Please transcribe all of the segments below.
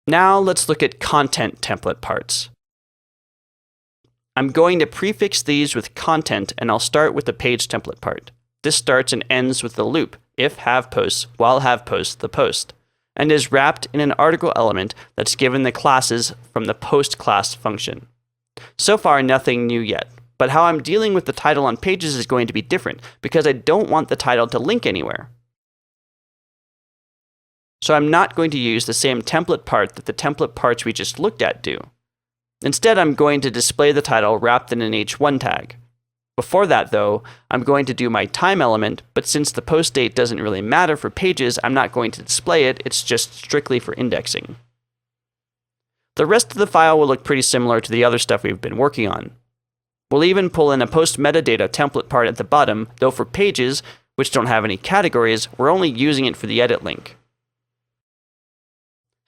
Now let's look at content template parts. I'm going to prefix these with content, and I'll start with the page template part. This starts and ends with the loop, if have posts, while have posts, the post, and is wrapped in an article element that's given the classes from the post class function. So far, nothing new yet, but how I'm dealing with the title on pages is going to be different because I don't want the title to link anywhere. So I'm not going to use the same template part that the template parts we just looked at do. Instead, I'm going to display the title wrapped in an h1 tag. Before that, though, I'm going to do my time element, but since the post date doesn't really matter for pages, I'm not going to display it, it's just strictly for indexing. The rest of the file will look pretty similar to the other stuff we've been working on. We'll even pull in a post metadata template part at the bottom, though for pages, which don't have any categories, we're only using it for the edit link.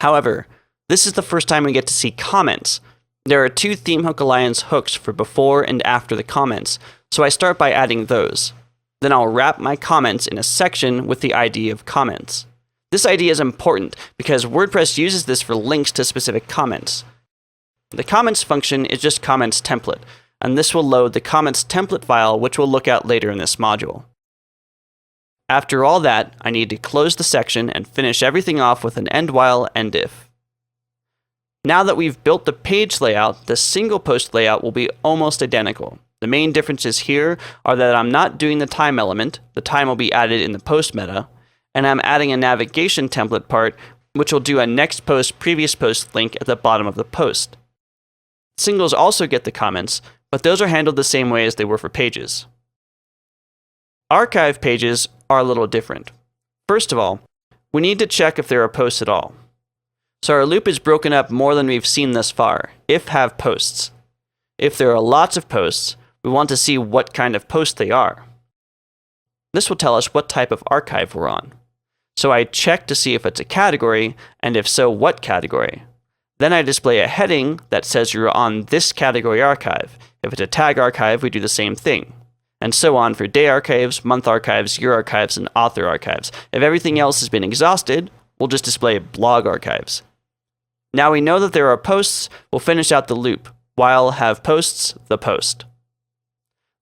However, this is the first time we get to see comments. There are two ThemeHook Alliance hooks for before and after the comments, so I start by adding those. Then I'll wrap my comments in a section with the ID of comments. This ID is important because WordPress uses this for links to specific comments. The comments function is just comments template, and this will load the comments template file, which we'll look at later in this module. After all that, I need to close the section and finish everything off with an end while end if. Now that we've built the page layout, the single post layout will be almost identical. The main differences here are that I'm not doing the time element, the time will be added in the post meta, and I'm adding a navigation template part, which will do a next post, previous post link at the bottom of the post. Singles also get the comments, but those are handled the same way as they were for pages. Archive pages are a little different. First of all, we need to check if there are posts at all. So our loop is broken up more than we've seen thus far, if have posts. If there are lots of posts, we want to see what kind of post they are. This will tell us what type of archive we're on. So I check to see if it's a category, and if so, what category. Then I display a heading that says you're on this category archive. If it's a tag archive, we do the same thing. And so on for day archives, month archives, year archives, and author archives. If everything else has been exhausted, we'll just display blog archives. Now we know that there are posts, we'll finish out the loop, while have posts, the post.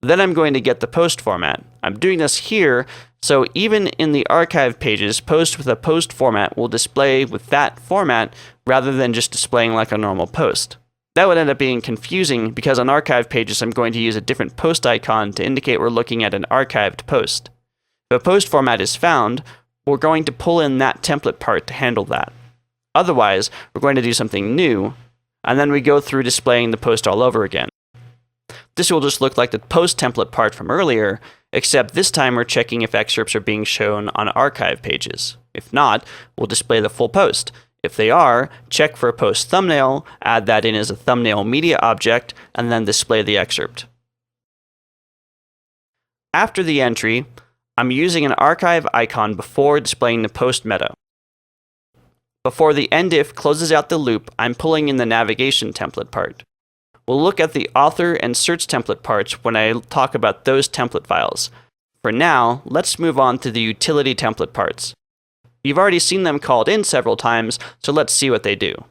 Then I'm going to get the post format. I'm doing this here, so even in the archive pages, post with a post format will display with that format rather than just displaying like a normal post. That would end up being confusing because on archive pages I'm going to use a different post icon to indicate we're looking at an archived post. If a post format is found, we're going to pull in that template part to handle that. Otherwise, we're going to do something new, and then we go through displaying the post all over again. This will just look like the post template part from earlier, except this time we're checking if excerpts are being shown on archive pages. If not, we'll display the full post. If they are, check for a post thumbnail, add that in as a thumbnail media object, and then display the excerpt. After the entry, I'm using an archive icon before displaying the post meta. Before the end if closes out the loop, I'm pulling in the navigation template part. We'll look at the author and search template parts when I talk about those template files. For now, let's move on to the utility template parts. You've already seen them called in several times, so let's see what they do.